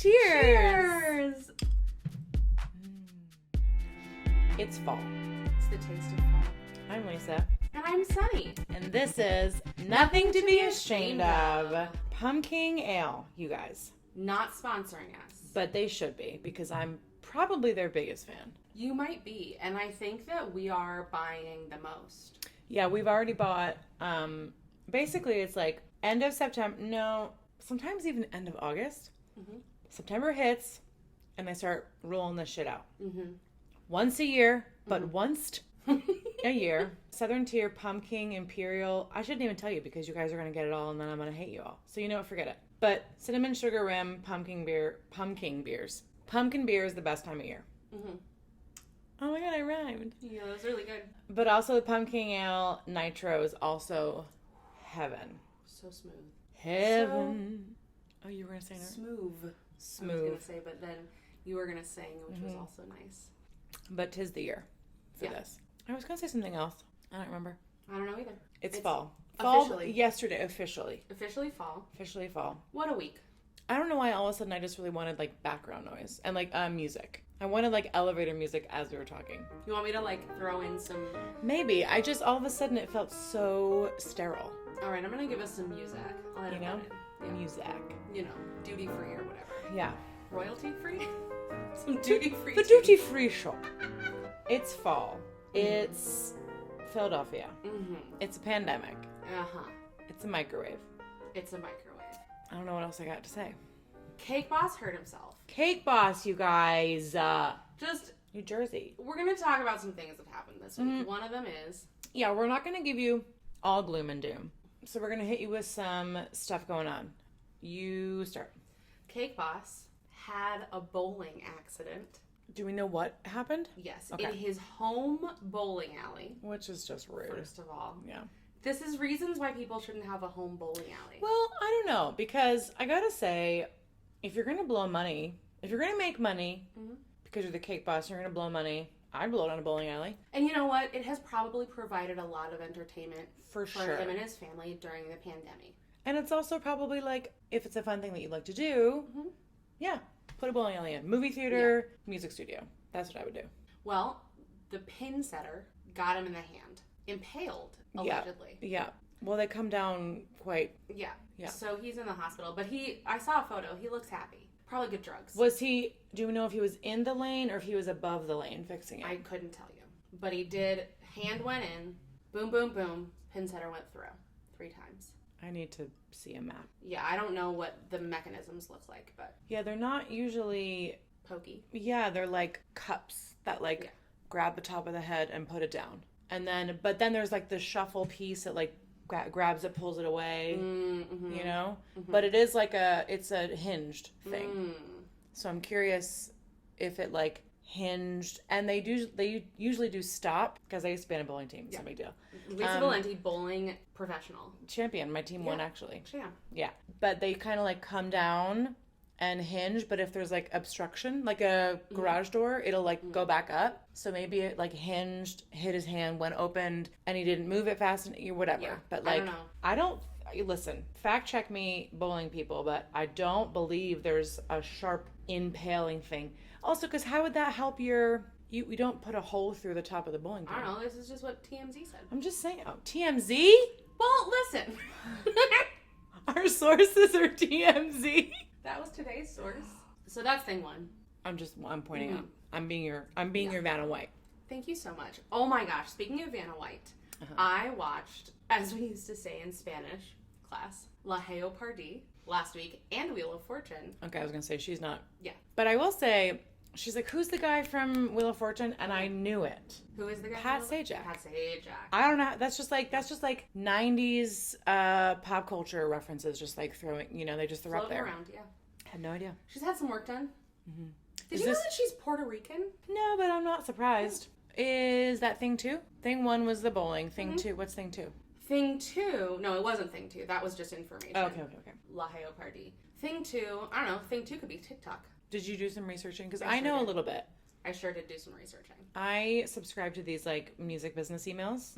Cheers! It's fall. It's the taste of fall. I'm Lisa. And I'm Sunny. And this is Nothing to be Ashamed of. Pumpkin Ale, you guys. Not sponsoring us. But they should be, because I'm probably their biggest fan. You might be. And I think that we are buying the most. Yeah, we've already bought, basically it's like end of September, no, sometimes even end of August. Mm-hmm. September hits, and they start rolling this shit out. Mm-hmm. Once a year, but once a year. Southern Tier Pumpkin Imperial. I shouldn't even tell you because you guys are going to get it all and then I'm going to hate you all. So you know what, forget it. But cinnamon sugar rim pumpkin beers. Pumpkin beer is the best time of year. Mm-hmm. Oh my god, I rhymed. Yeah, that was really good. But also the pumpkin ale nitro is also heaven. So smooth. Heaven. Oh, you were going to say that? Smooth. Smooth. I was going to say, but then you were going to sing, which was also nice. But 'tis the year for this. I was going to say something else. I don't remember. I don't know either. It's fall. Officially. Fall yesterday, officially. Officially fall. Officially fall. What a week. I don't know why all of a sudden I just really wanted like background noise and like music. I wanted like elevator music as we were talking. You want me to like throw in some... Maybe. I just all of a sudden it felt so sterile. All right, I'm going to give us some music. I'll edit that in. Yeah. Music. You know, duty free or whatever. Yeah. Royalty free? Some duty free. The duty free shop. It's fall. It's Philadelphia. Mm-hmm. It's a pandemic. Uh-huh. It's a microwave. It's a microwave. I don't know what else I got to say. Cake Boss hurt himself. Cake Boss, you guys. Just, New Jersey. we're going to talk about some things that happened this week. One of them is... Yeah, we're not going to give you all gloom and doom. So we're going to hit you with some stuff going on. You start. Cake Boss had a bowling accident. Do we know what happened? Yes, Okay. in his home bowling alley. Which is just rude. First of all. Yeah. This is reasons why people shouldn't have a home bowling alley. Well, I don't know. Because I got to say, if you're going to blow money, if you're going to make money, because you're the Cake Boss, you're going to blow money, I'd blow it on a bowling alley. And you know what? It has probably provided a lot of entertainment For sure. him and his family during the pandemic. And it's also probably like, if it's a fun thing that you'd like to do, yeah, put a bowling alley in. Movie theater, music studio. That's what I would do. Well, the pin setter got him in the hand. Impaled, allegedly. Yeah. Well, they come down quite... Yeah. Yeah. So he's in the hospital. But I saw a photo. He looks happy. Probably good drugs. Was he... Do we know if he was in the lane or if he was above the lane fixing it? I couldn't tell you. But he did. Hand went in. Boom, boom, boom. Pin setter went through 3 times. I need to see a map. Yeah, I don't know what the mechanisms look like, but... Yeah, they're not usually... Pokey. Yeah, they're like cups that like grab the top of the head and put it down. And then... But then there's like the shuffle piece that like grabs it, pulls it away. You know? But it is like it's a hinged thing. So I'm curious if it like hinged, and they usually do stop, because I used to be on a bowling team. It's no big deal. Lisa Valenti, bowling professional. Champion. My team won, actually. Yeah. Yeah. But they kind of like come down and hinge, but if there's like obstruction, like a garage door, it'll like go back up. So maybe it like hinged, hit his hand, went opened, and he didn't move it fast enough, whatever. Yeah. But like, I don't know. Listen, fact check me, bowling people, but I don't believe there's a sharp impaling thing. Also, because how would that help you don't put a hole through the top of the bowling pin. I don't know. This is just what TMZ said. I'm just saying. Oh, TMZ? Well, listen. Our sources are TMZ. That was today's source. So that's thing 1. I'm pointing out. I'm being your Vanna White. Thank you so much. Oh my gosh. Speaking of Vanna White, I watched, as we used to say in Spanish class, La Jeopardy last week and Wheel of Fortune. Okay, I was going to say she's not. Yeah. But I will say, she's like, who's the guy from Wheel of Fortune? And I knew it. Who is the guy? Pat Sajak. Pat Sajak. I don't know. That's just like 90s pop culture references, just like throwing, they just throw up there. Around, yeah. I had no idea. She's had some work done. Did you know that she's Puerto Rican? No, but I'm not surprised. Is that thing 2? Thing 1 was the bowling. Thing 2, what's thing 2? Thing 2, no, it wasn't thing 2. That was just information. Oh, okay. La Jeopardy. Thing 2, I don't know. Thing 2 could be TikTok. Did you do some researching? Because I know a little bit. I sure did do some researching. I subscribe to these like music business emails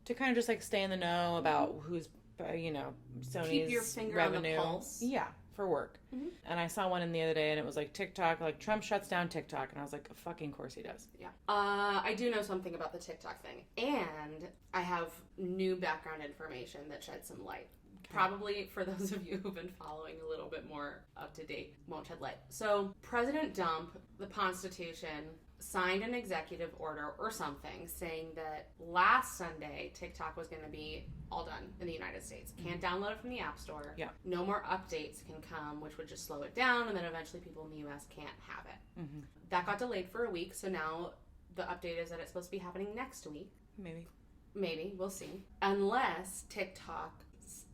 to kind of just like stay in the know about who's, Sony's keep your finger revenue. on the pulse. Yeah. for work. And I saw one in the other day and it was like TikTok, like Trump shuts down TikTok. And I was like, fucking course he does. Yeah. I do know something about the TikTok thing. And I have new background information that sheds some light. Okay. Probably for those of you who've been following a little bit more up to date, won't shed light. So President Dump, the Constitution, signed an executive order or something saying that last Sunday TikTok was going to be all done in the United States. Can't download it from the App Store. Yeah. No more updates can come, which would just slow it down, and then eventually people in the US can't have it. That got delayed for a week, so now the update is that it's supposed to be happening next week. Maybe. We'll see. Unless TikTok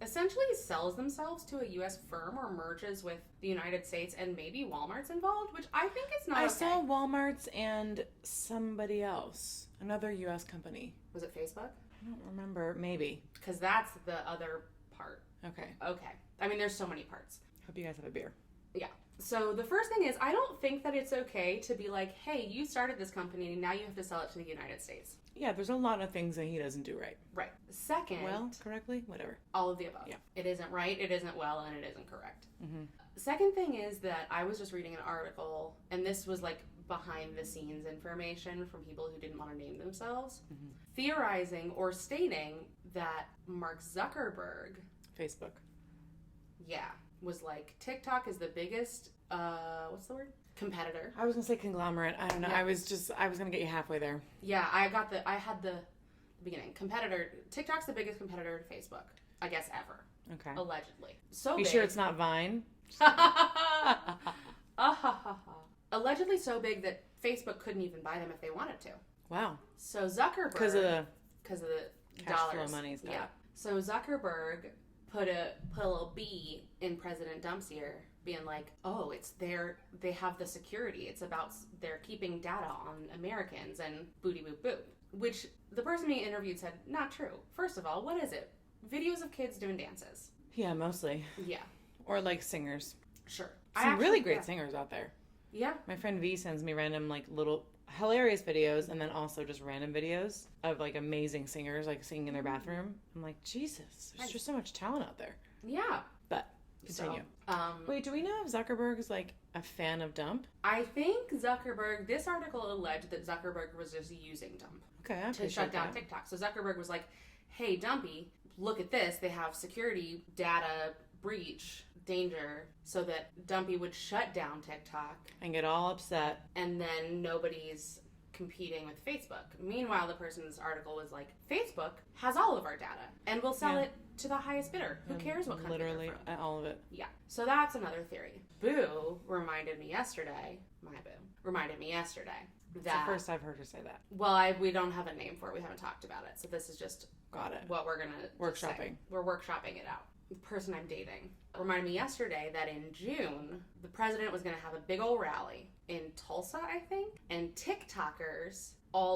essentially sells themselves to a U.S. firm or merges with the United States, and maybe Walmart's involved, which I think is not okay. I saw Walmart's and somebody else, another U.S. company. Was it Facebook? I don't remember. Maybe. Because that's the other part. Okay. I mean, there's so many parts. Hope you guys have a beer. Yeah. So the first thing is, I don't think that it's okay to be like, hey, you started this company, and now you have to sell it to the United States. Yeah, there's a lot of things that he doesn't do right. Right. Second... Well, correctly? Whatever. All of the above. Yeah. It isn't right, it isn't well, and it isn't correct. Second thing is that I was just reading an article, and this was like behind-the-scenes information from people who didn't want to name themselves, theorizing or stating that Mark Zuckerberg... Facebook. Yeah. Was like, TikTok is the biggest, what's the word? Competitor. I was going to say conglomerate. I don't know. Yeah. I was going to get you halfway there. Yeah, I had the beginning. Competitor. TikTok's the biggest competitor to Facebook, I guess, ever. Okay. Allegedly. So you big. Sure it's not Vine? Allegedly so big that Facebook couldn't even buy them if they wanted to. Wow. So Zuckerberg... Because of the cash dollars. Flow money stuff. Yeah. So Zuckerberg put a little bee in President Dump's ear, being like, oh, they have the security. It's about they're keeping data on Americans and booty boop boop. Which the person he interviewed said, not true. First of all, what is it? Videos of kids doing dances. Yeah, mostly. Yeah. Or like singers. Sure. Some really great singers out there. Yeah. My friend V sends me random like little hilarious videos and then also just random videos of like amazing singers like singing in their bathroom. I'm like, Jesus, there's just so much talent out there. Yeah. But continue. So, wait, do we know if Zuckerberg is like a fan of Dump? I think this article alleged that Zuckerberg was just using Dump. Okay, I to shut down TikTok. So Zuckerberg was like, hey, Dumpy, look at this. They have security data breach danger, so that Dumpy would shut down TikTok. And get all upset. And then nobody's competing with Facebook. Meanwhile, the person's article was like, Facebook has all of our data and will sell it to the highest bidder. Who cares what country literally they're from? All of it. Yeah. So that's another theory. Boo reminded me yesterday, It's that... the first I've heard her say that. Well, we don't have a name for it. We haven't talked about it. So this is just Got it. What we're going to workshopping. We're workshopping it out. The person I'm dating reminded me yesterday that in June, the president was going to have a big old rally in Tulsa, I think. And TikTokers,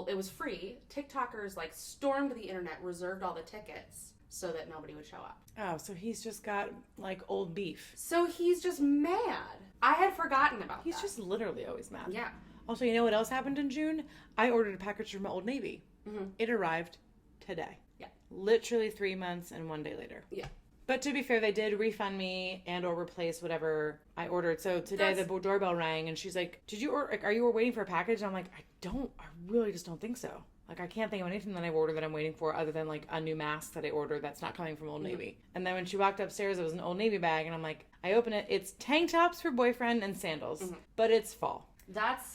it was free. TikTokers like stormed the internet, reserved all the tickets so that nobody would show up. Oh, so he's just got like old beef. So he's just mad. I had forgotten about that. He's just literally always mad. Yeah. Also, you know what else happened in June? I ordered a package from Old Navy. Mm-hmm. It arrived today. Yeah. Literally 3 months and 1 day later. Yeah. But to be fair, they did refund me and or replace whatever I ordered. So today the doorbell rang and she's like, "Did you order? Like, are you waiting for a package?" And I'm like, I really just don't think so. Like, I can't think of anything that I've ordered that I'm waiting for other than like a new mask that I ordered that's not coming from Old Navy. And then when she walked upstairs, it was an Old Navy bag, and I'm like, I open it. It's tank tops for boyfriend and sandals, but it's fall.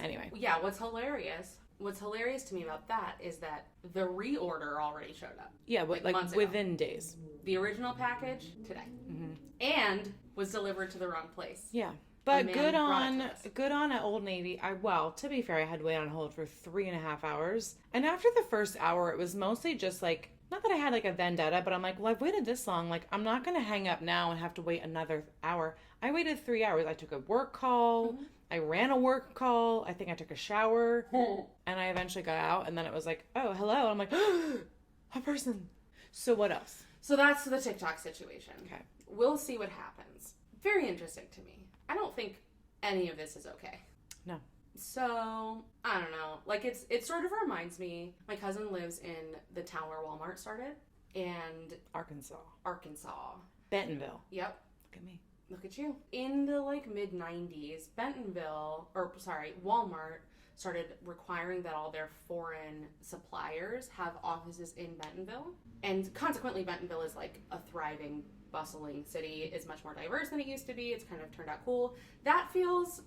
Anyway. Yeah. What's hilarious to me about that is that the reorder already showed up. Yeah, like within days. The original package today, and was delivered to the wrong place. Yeah, but good on at Old Navy. To be fair, I had to wait on hold for 3.5 hours, and after the first hour, it was mostly just like, not that I had like a vendetta, but I'm like, well, I've waited this long, like I'm not gonna hang up now and have to wait another hour. I waited 3 hours. I took a work call. I ran a work call. I think I took a shower, and I eventually got out, and then it was like, oh, hello. And I'm like, a person. So what else? So that's the TikTok situation. Okay. We'll see what happens. Very interesting to me. I don't think any of this is okay. No. So, I don't know. Like, it sort of reminds me, my cousin lives in the town where Walmart started, and... Arkansas. Bentonville. Yep. Yep. Look at me. Look at you. In the mid-90s, Walmart started requiring that all their foreign suppliers have offices in Bentonville. And consequently, Bentonville is a thriving, bustling city. It's much more diverse than it used to be. It's kind of turned out cool. That feels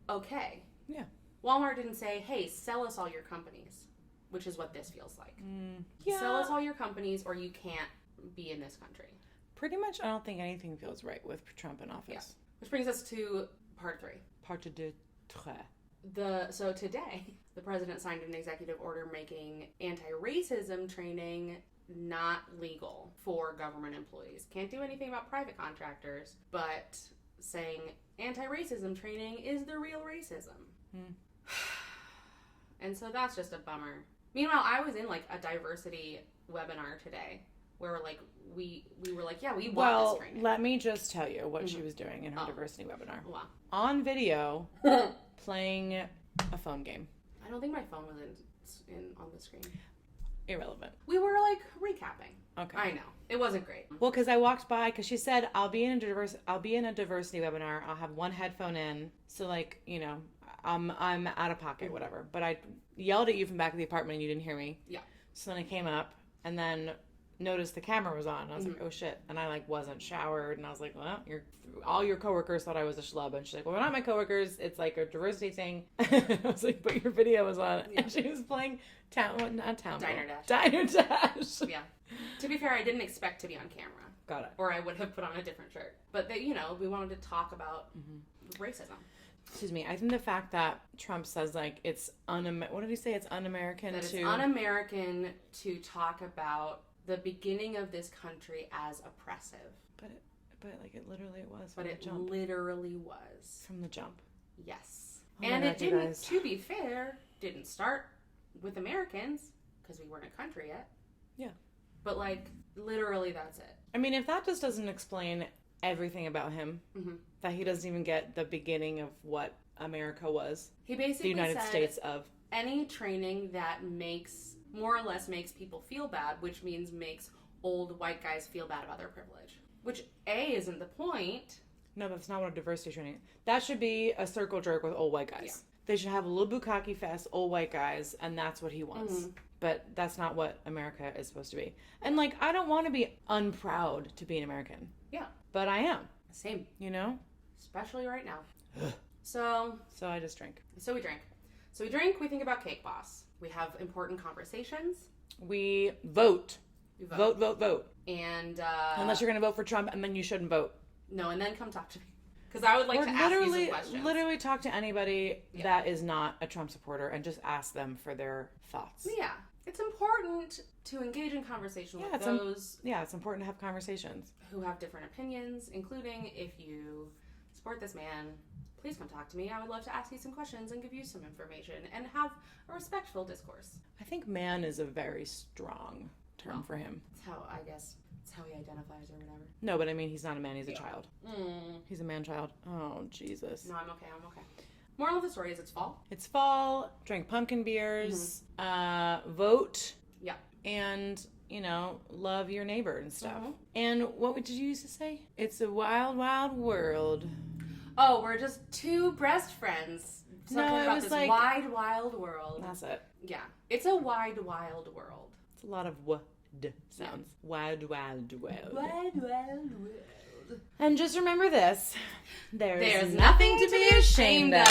okay. Yeah. Walmart didn't say, hey, sell us all your companies, which is what this feels like. Yeah. Sell us all your companies or you can't be in this country. Pretty much, I don't think anything feels right with Trump in office. Yeah. Which brings us to part 3. Part de trois. So today, the president signed an executive order making anti-racism training not legal for government employees. Can't do anything about private contractors, but saying anti-racism training is the real racism. And so that's just a bummer. Meanwhile, I was in a diversity webinar today where we were we want this training. Let me just tell you what she was doing in her diversity webinar. Wow. On video, playing a phone game. I don't think my phone was on the screen. Irrelevant. We were recapping. Okay. I know. It wasn't great. Well, because I walked by, because she said, I'll be in a diversity webinar. I'll have one headphone in. So I'm out of pocket, whatever. But I yelled at you from back of the apartment and you didn't hear me. Yeah. So then I came up and then noticed the camera was on. And I was like, oh shit. And I wasn't showered. And I was like, well, all your coworkers thought I was a schlub. And she's like, well, we're not my coworkers. It's a diversity thing. I was like, but your video was on. Yeah. And she was playing Diner Dash. Yeah. To be fair, I didn't expect to be on camera. Got it. Or I would have put on a different shirt. But we wanted to talk about racism. Excuse me. I think the fact that Trump says it's what did he say? It's un-American That it's un-American to talk about the beginning of this country as oppressive. But it literally was. But it literally was from the jump. Yes. Oh and it didn't. To be fair, didn't start with Americans because we weren't a country yet. Yeah. But literally, that's it. I mean, if that just doesn't explain everything about him, that he doesn't even get the beginning of what America was. He basically the United States of any training that more or less makes people feel bad, which means makes old white guys feel bad about their privilege. Which isn't the point. No, that's not what a diversity training. That should be a circle jerk with old white guys. Yeah. They should have a little bukkake fest, old white guys, and that's what he wants. But that's not what America is supposed to be. And I don't want to be unproud to be an American. Yeah. But I am. Same. Especially right now. So I just drink. So we drink. We think about Cake Boss. We have important conversations. We vote. Vote. And unless you're going to vote for Trump, and then you shouldn't vote. No, and then come talk to me. Because I would like to ask you some questions. Literally talk to anybody that is not a Trump supporter and just ask them for their thoughts. Yeah. It's important to engage in conversation with those. It's important to have conversations. Who have different opinions, including if you support this man, please come talk to me. I would love to ask you some questions and give you some information and have a respectful discourse. I think man is a very strong term for him. It's how he identifies or whatever. No, but I mean, he's not a man, he's a child. He's a man-child. Oh, Jesus. No, I'm okay. Moral of the story is it's fall. It's fall. Drink pumpkin beers. Vote. Yeah. And, love your neighbor and stuff. And what did you used to say? It's a wild, wild world. Oh, we're just two breast friends talking about this wide, wild world. That's it. Yeah. It's a wide, wild world. It's a lot of sounds. Yeah. Wild, wild world. Wild, wild world. And just remember this. There's nothing to be ashamed of.